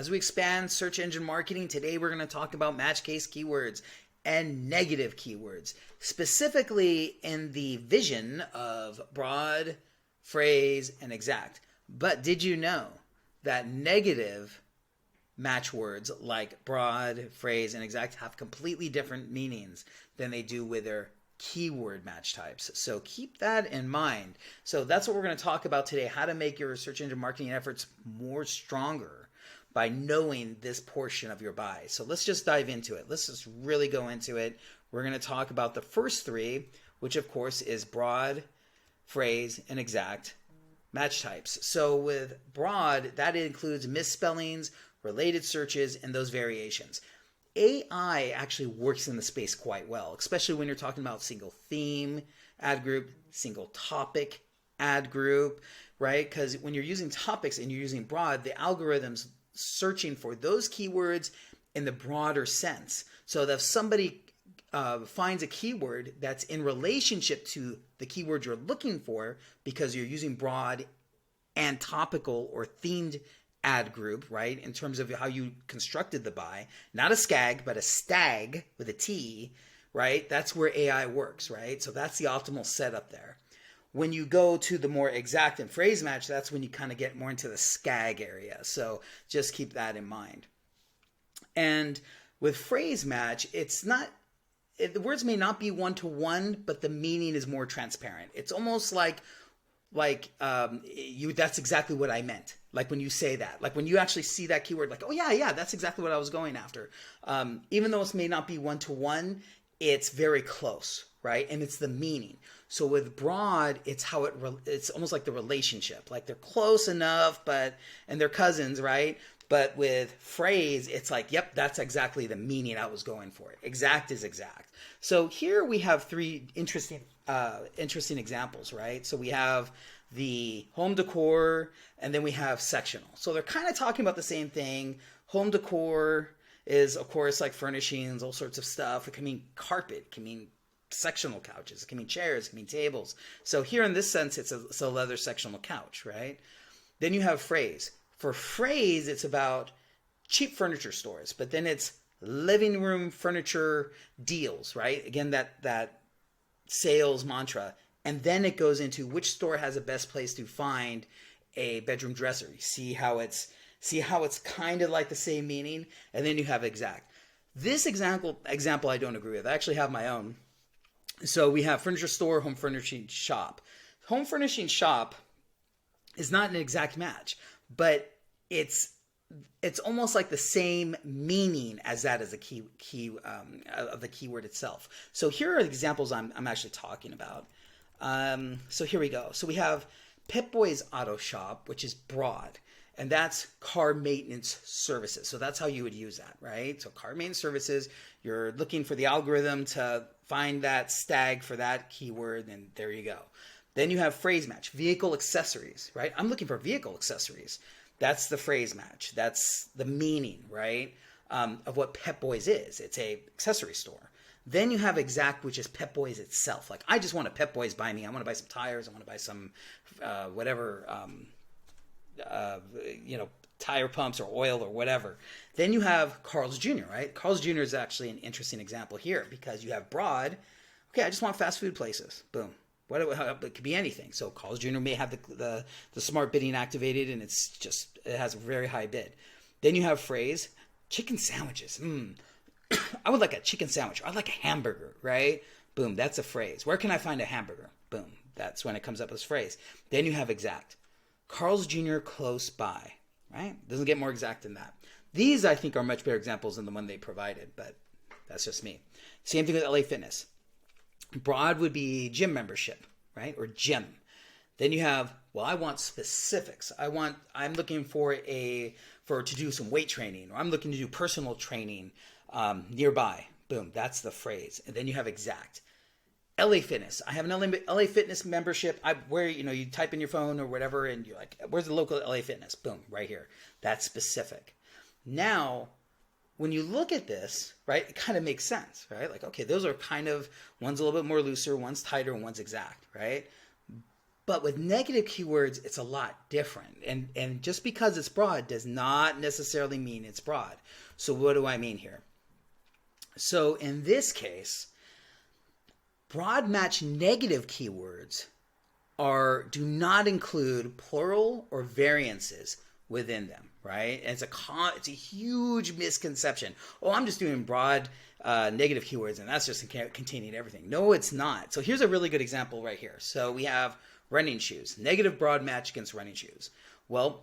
As we expand search engine marketing, today we're going to talk about match case keywords and negative keywords, specifically in the vision of broad, phrase, and exact. But did you know that negative match words like broad, phrase, and exact have completely different meanings than they do with their keyword match types? So keep that in mind. So that's what we're going to talk about today, how to make your search engine marketing efforts more stronger by knowing this portion of your buy. So let's just dive into it. Let's just really go into it. We're going to talk about the first three, which of course is broad, phrase, and exact match types. So with broad, that includes misspellings, related searches, and those variations. AI actually works in the space quite well, especially when you're talking about single theme ad group, single topic ad group, right? Because when you're using topics and you're using broad, the algorithm's searching for those keywords in the broader sense. So that if somebody finds a keyword that's in relationship to the keyword you're looking for, because you're using broad and topical or themed ad group, right? In terms of how you constructed the buy, not a SCAG, but a stag with a T, right? That's where AI works, right? So that's the optimal setup there. When you go to the more exact and phrase match, that's when you kind of get more into the SCAG area. So just keep that in mind. And with phrase match, the words may not be one-to-one, but the meaning is more transparent. It's almost like that's exactly what I meant. Like when you say that, like when you actually see that keyword, like, oh yeah, that's exactly what I was going after. Even though it may not be one-to-one, it's very close, right? And it's the meaning. So with broad, it's it's almost like the relationship, like they're close enough, and they're cousins, right? But with phrase, it's like, yep, that's exactly the meaning I was going for. Exact is exact. So here we have three interesting examples, right? So we have the home decor, and then we have sectional. So they're kind of talking about the same thing. Home decor is, of course, like furnishings, all sorts of stuff. It can mean carpet, it can mean sectional couches, it can mean chairs, it can mean tables. So here in this sense, it's a leather sectional couch, right? Then you have phrase. For phrase, it's about cheap furniture stores, but then it's living room furniture deals, right? Again, that sales mantra. And then it goes into which store has the best place to find a bedroom dresser. You see how it's kind of like the same meaning, and then you have exact. This example I don't agree with. I actually have my own. So we have furniture store, home furnishing shop. Home furnishing shop is not an exact match, but it's almost like the same meaning as that as a key of the keyword itself. So here are the examples I'm actually talking about. So here we go. So we have Pep Boys Auto Shop, which is broad, and that's car maintenance services. So that's how you would use that, right? So car maintenance services, you're looking for the algorithm to find that stag for that keyword, and there you go. Then you have phrase match, vehicle accessories, right? I'm looking for vehicle accessories. That's the phrase match. That's the meaning, right, of what Pep Boys is. It's a accessory store. Then you have exact, which is Pep Boys itself. Like, I just want a Pep Boys buy me. I want to buy some tires. I want to buy some tire pumps or oil or whatever. Then you have Carl's Jr., right? Carl's Jr. is actually an interesting example here because you have broad. Okay, I just want fast food places. Boom. It could be anything. So Carl's Jr. may have the smart bidding activated, and it has a very high bid. Then you have phrase, chicken sandwiches. I would like a chicken sandwich. I'd like a hamburger, right? Boom, that's a phrase. Where can I find a hamburger? Boom, that's when it comes up as phrase. Then you have exact. Carl's Jr. close by, right? Doesn't get more exact than that. These, I think, are much better examples than the one they provided, but that's just me. Same thing with LA Fitness. Broad would be gym membership, right? Or gym. Then you have, well, I want specifics. I'm looking to do some weight training, or I'm looking to do personal training nearby. Boom, that's the phrase. And then you have exact. LA Fitness. I have an LA Fitness membership. Where you type in your phone or whatever, and you're like, where's the local LA Fitness? Boom, right here. That's specific. Now, when you look at this, right, it kind of makes sense, right? Like, okay, those are kind of, one's a little bit more looser, one's tighter, and one's exact, right? But with negative keywords, it's a lot different. And just because it's broad does not necessarily mean it's broad. So what do I mean here? So in this case, broad match negative keywords do not include plural or variances within them, right? And it's a huge misconception. Oh, I'm just doing broad negative keywords and that's just containing everything. No, it's not. So here's a really good example right here. So we have running shoes, negative broad match against running shoes. Well,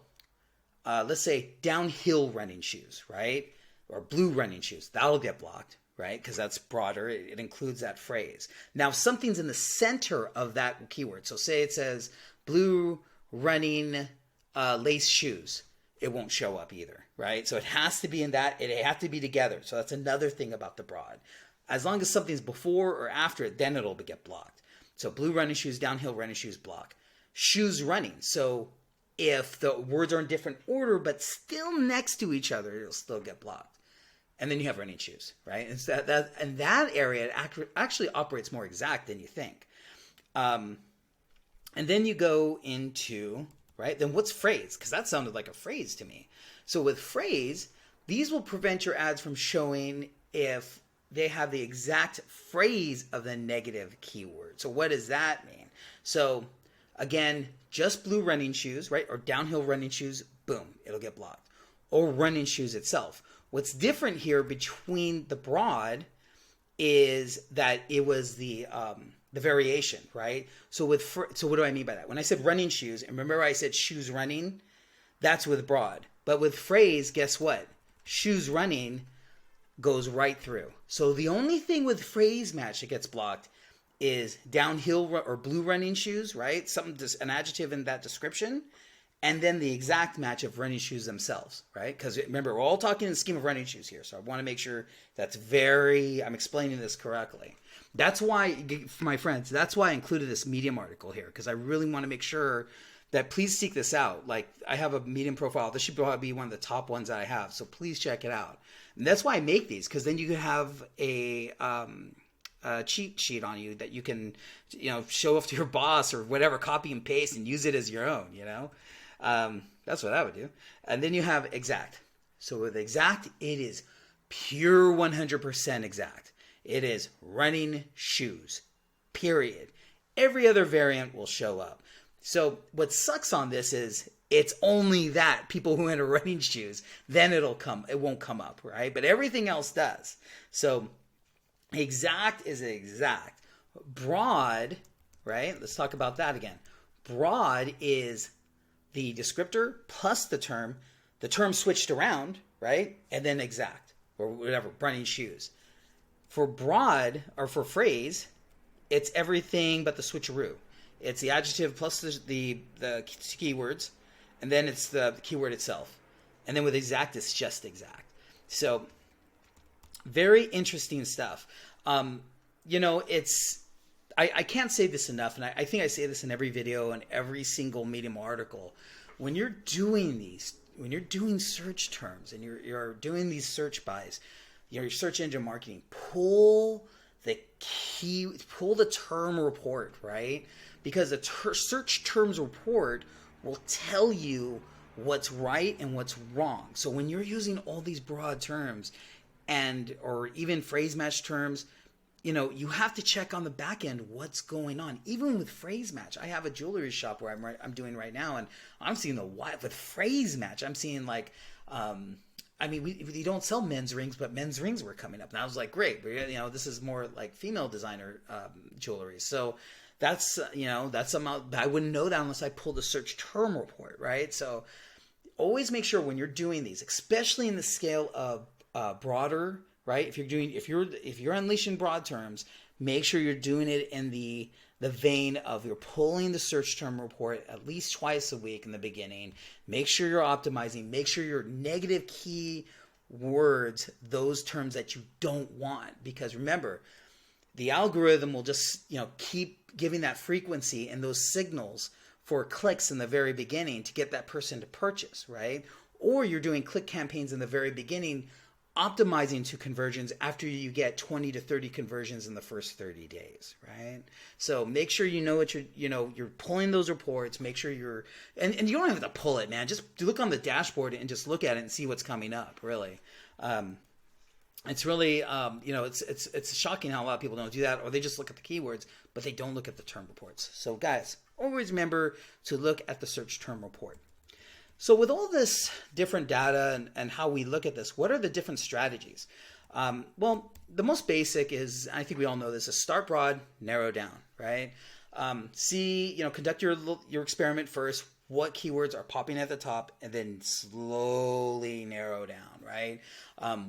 let's say downhill running shoes, right? Or blue running shoes. That'll get blocked, right? Because that's broader. It includes that phrase. Now, if something's in the center of that keyword, so say it says blue running lace shoes, it won't show up either, right? So it has to be in that. It has to be together. So that's another thing about the broad. As long as something's before or after it, then it'll get blocked. So blue running shoes, downhill running shoes, block. Shoes running. So if the words are in different order but still next to each other, it'll still get blocked. And then you have running shoes, right? And so that area it actually operates more exact than you think. And then you go into, right? Then what's phrase? Because that sounded like a phrase to me. So with phrase, these will prevent your ads from showing if they have the exact phrase of the negative keyword. So what does that mean? So again, just blue running shoes, right? Or downhill running shoes, boom, it'll get blocked. Or running shoes itself. What's different here between the broad is that it was the variation, right? So what do I mean by that? When I said running shoes, and remember I said shoes running, that's with broad. But with phrase, guess what? Shoes running goes right through. So the only thing with phrase match that gets blocked is downhill or blue running shoes, right? An adjective in that description. And then the exact match of running shoes themselves, right? Because remember, we're all talking in the scheme of running shoes here. So I want to make sure I'm explaining this correctly. That's why, for my friends, that's why I included this Medium article here. Because I really want to make sure that please seek this out. Like, I have a Medium profile. This should probably be one of the top ones that I have. So please check it out. And that's why I make these. Because then you can have a cheat sheet on you that you can, show off to your boss or whatever, copy and paste and use it as your own, That's what I would do. And then you have exact. So with exact, it is pure 100% exact. It is running shoes, period. Every other variant will show up. So what sucks on this is it's only that people who enter running shoes, then it won't come up, right? But everything else does. So exact is exact. Broad, right? Let's talk about that again. Broad is the descriptor plus the term switched around, right? And then exact or whatever, running shoes. For broad or for phrase, it's everything but the switcheroo. It's the adjective plus the keywords, and then it's the keyword itself. And then with exact, it's just exact. So very interesting stuff. I can't say this enough, and I think I say this in every video and every single Medium article. When you're doing search terms and you're doing these search buys, your search engine marketing, pull the term report, right? Because the search terms report will tell you what's right and what's wrong. So when you're using all these broad terms or even phrase match terms, you have to check on the back end what's going on. Even with phrase match, I have a jewelry shop where I'm doing right now, and I'm seeing with phrase match. I'm seeing we don't sell men's rings, but men's rings were coming up, and I was like, great. This is more like female designer jewelry. So that's something I wouldn't know that unless I pulled the search term report, right? So always make sure when you're doing these, especially in the scale of broader. Right? If you're unleashing broad terms, make sure you're doing it in the vein of you're pulling the search term report at least twice a week in the beginning. Make sure you're optimizing. Make sure your negative key words, those terms that you don't want. Because remember, the algorithm will just keep giving that frequency and those signals for clicks in the very beginning to get that person to purchase, right? Or you're doing click campaigns in the very beginning optimizing to conversions after you get 20 to 30 conversions in the first 30 days, right? So make sure you know what you're pulling those reports. Make sure and you don't have to pull it, man. Just look on the dashboard and just look at it and see what's coming up, really. It's really, it's shocking how a lot of people don't do that, or they just look at the keywords, but they don't look at the term reports. So guys, always remember to look at the search term report. So with all this different data and how we look at this, what are the different strategies? Well, the most basic is, I think we all know this, is start broad, narrow down, right? Conduct your experiment first. What keywords are popping at the top, and then slowly narrow down, right?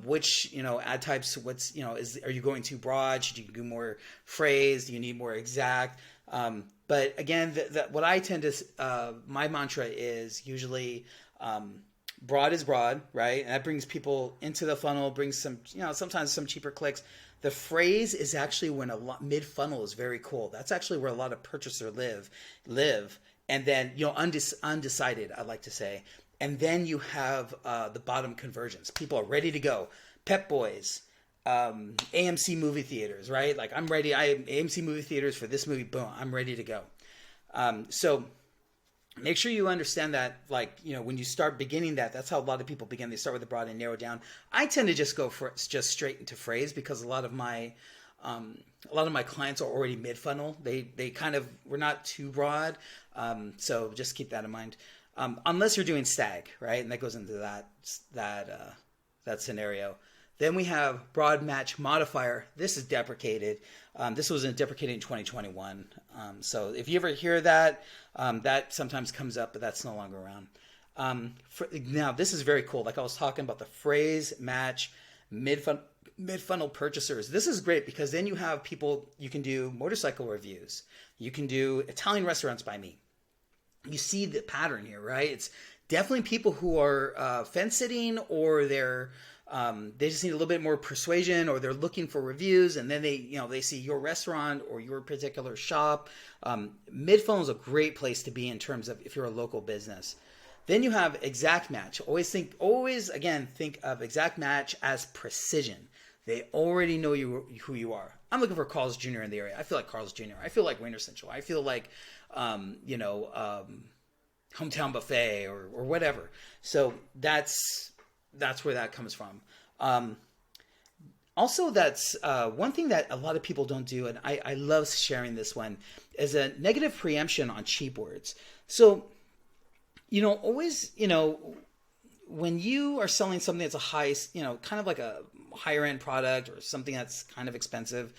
Which, ad types, are you going too broad? Should you do more phrase? Do you need more exact? But again, what I tend to, my mantra is usually broad is broad, right? And that brings people into the funnel, brings some, sometimes some cheaper clicks. The phrase is actually when mid-funnel is very cool. That's actually where a lot of purchasers live. And then, undecided, I like to say. And then you have the bottom conversions. People are ready to go. Pep Boys, AMC movie theaters, right? Like, I'm ready. I have AMC movie theaters for this movie. Boom, I'm ready to go. So make sure you understand that, when you start beginning that's how a lot of people begin. They start with the broad and narrow down. I tend to just go for just straight into phrase because a lot of my clients are already mid-funnel. They kind of were not too broad. So just keep that in mind. Unless you're doing stag, right? And that goes into that scenario. Then we have broad match modifier. This is deprecated. This was deprecated in 2021. So if you ever hear that, that sometimes comes up, but that's no longer around. Now, this is very cool. Like I was talking about the phrase match mid-funnel purchasers. This is great because then you have people, you can do motorcycle reviews. You can do Italian restaurants by me. You see the pattern here, right? It's definitely people who are fence sitting, or they just need a little bit more persuasion, or they're looking for reviews, and then they see your restaurant or your particular shop. Mid-funnel is a great place to be in terms of if you're a local business. Then you have exact match. Think of exact match as precision. They already know who you are. I'm looking for Carl's Jr. in the area. I feel like Carl's Jr. I feel like Winter Central. I feel like, Hometown Buffet or whatever. So that's where that comes from. Also, that's one thing that a lot of people don't do, and I love sharing this one, is a negative preemption on cheap words. So, always, when you are selling something that's a high, kind of like a higher end product or something that's kind of expensive,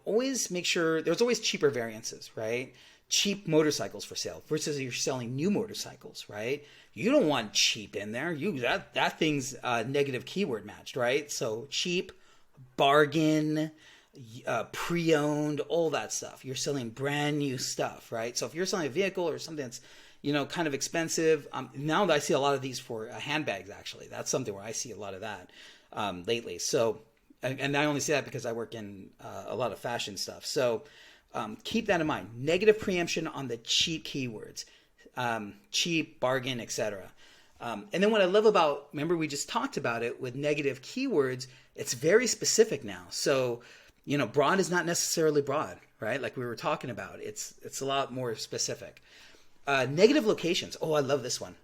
always make sure there's always cheaper variances, right? Cheap motorcycles for sale versus you're selling new motorcycles, right? You don't want cheap in there. That thing's negative keyword matched, right? So cheap, bargain, pre-owned, all that stuff. You're selling brand new stuff, right? So if you're selling a vehicle or something that's kind of expensive. Now that I see a lot of these for handbags, actually, that's something where I see a lot of that lately. So, and I only see that because I work in a lot of fashion stuff. So keep that in mind. Negative preemption on the cheap keywords, cheap, bargain, etc. And then what I love about, remember we just talked about it with negative keywords, it's very specific now. So, broad is not necessarily broad, right? Like we were talking about, it's a lot more specific. Negative locations. Oh, I love this one.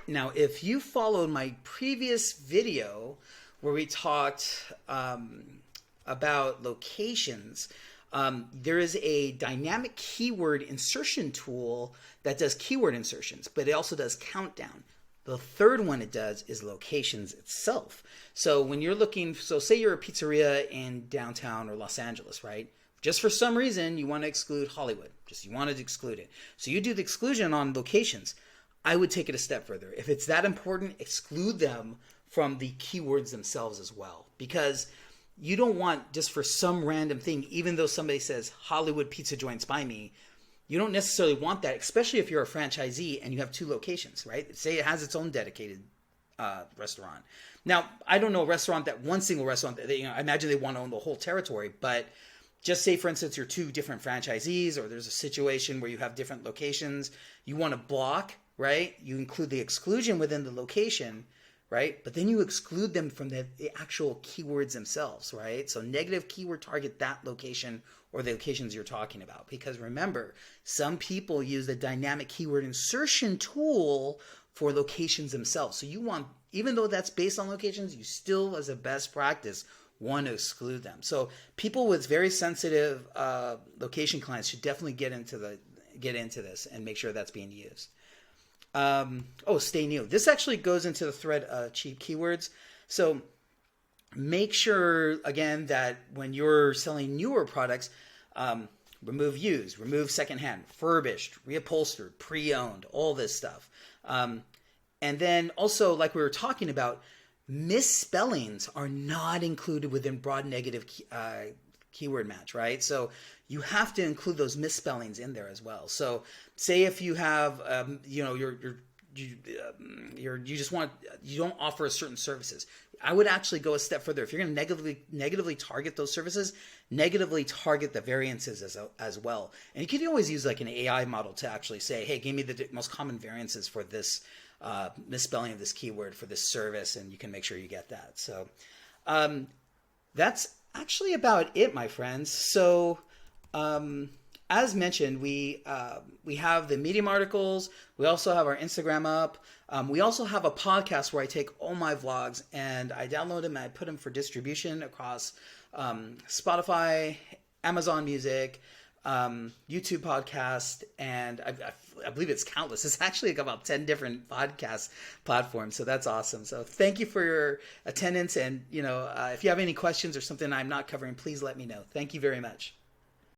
Now, if you followed my previous video where we talked about locations, there is a dynamic keyword insertion tool that does keyword insertions, but it also does countdown. The third one it does is locations itself. So when you're looking, so say you're a pizzeria in downtown or Los Angeles, right? Just for some reason, you want to exclude Hollywood. You wanted to exclude it. So you do the exclusion on locations. I would take it a step further. If it's that important, exclude them from the keywords themselves as well. Because you don't want just for some random thing, even though somebody says Hollywood pizza joints by me, you don't necessarily want that, especially if you're a franchisee and you have two locations, right? Say it has its own dedicated restaurant. Now, I don't know a restaurant that one single restaurant, I imagine they want to own the whole territory, but just say, for instance, you're two different franchisees, or there's a situation where you have different locations. You want to block, right? You include the exclusion within the location, right? But then you exclude them from the actual keywords themselves, right? So negative keyword target that location or the locations you're talking about. Because remember, some people use the dynamic keyword insertion tool for locations themselves. So you want, even though that's based on locations, you still, as a best practice, want to exclude them. So people with very sensitive location clients should definitely get into this and make sure that's being used. Stay new. This actually goes into the thread cheap keywords. So make sure, again, that when you're selling newer products, remove used, remove secondhand, furbished, reupholstered, pre-owned, all this stuff. And then also, like we were talking about, misspellings are not included within broad negative keyword match, right? So you have to include those misspellings in there as well. So say if you have, you don't offer certain services. I would actually go a step further. If you're going to negatively target those services, negatively target the variances as well. And you can always use like an AI model to actually say, hey, give me the most common variances for this misspelling of this keyword for this service, and you can make sure you get that. So that's actually about it, my friends. So as mentioned, we have the Medium articles. We also have our Instagram up. We also have a podcast where I take all my vlogs and I download them and I put them for distribution across Spotify, Amazon Music, YouTube podcast, and I believe it's countless. It's actually like about 10 different podcast platforms. So that's awesome. So thank you for your attendance. And, if you have any questions or something I'm not covering, please let me know. Thank you very much.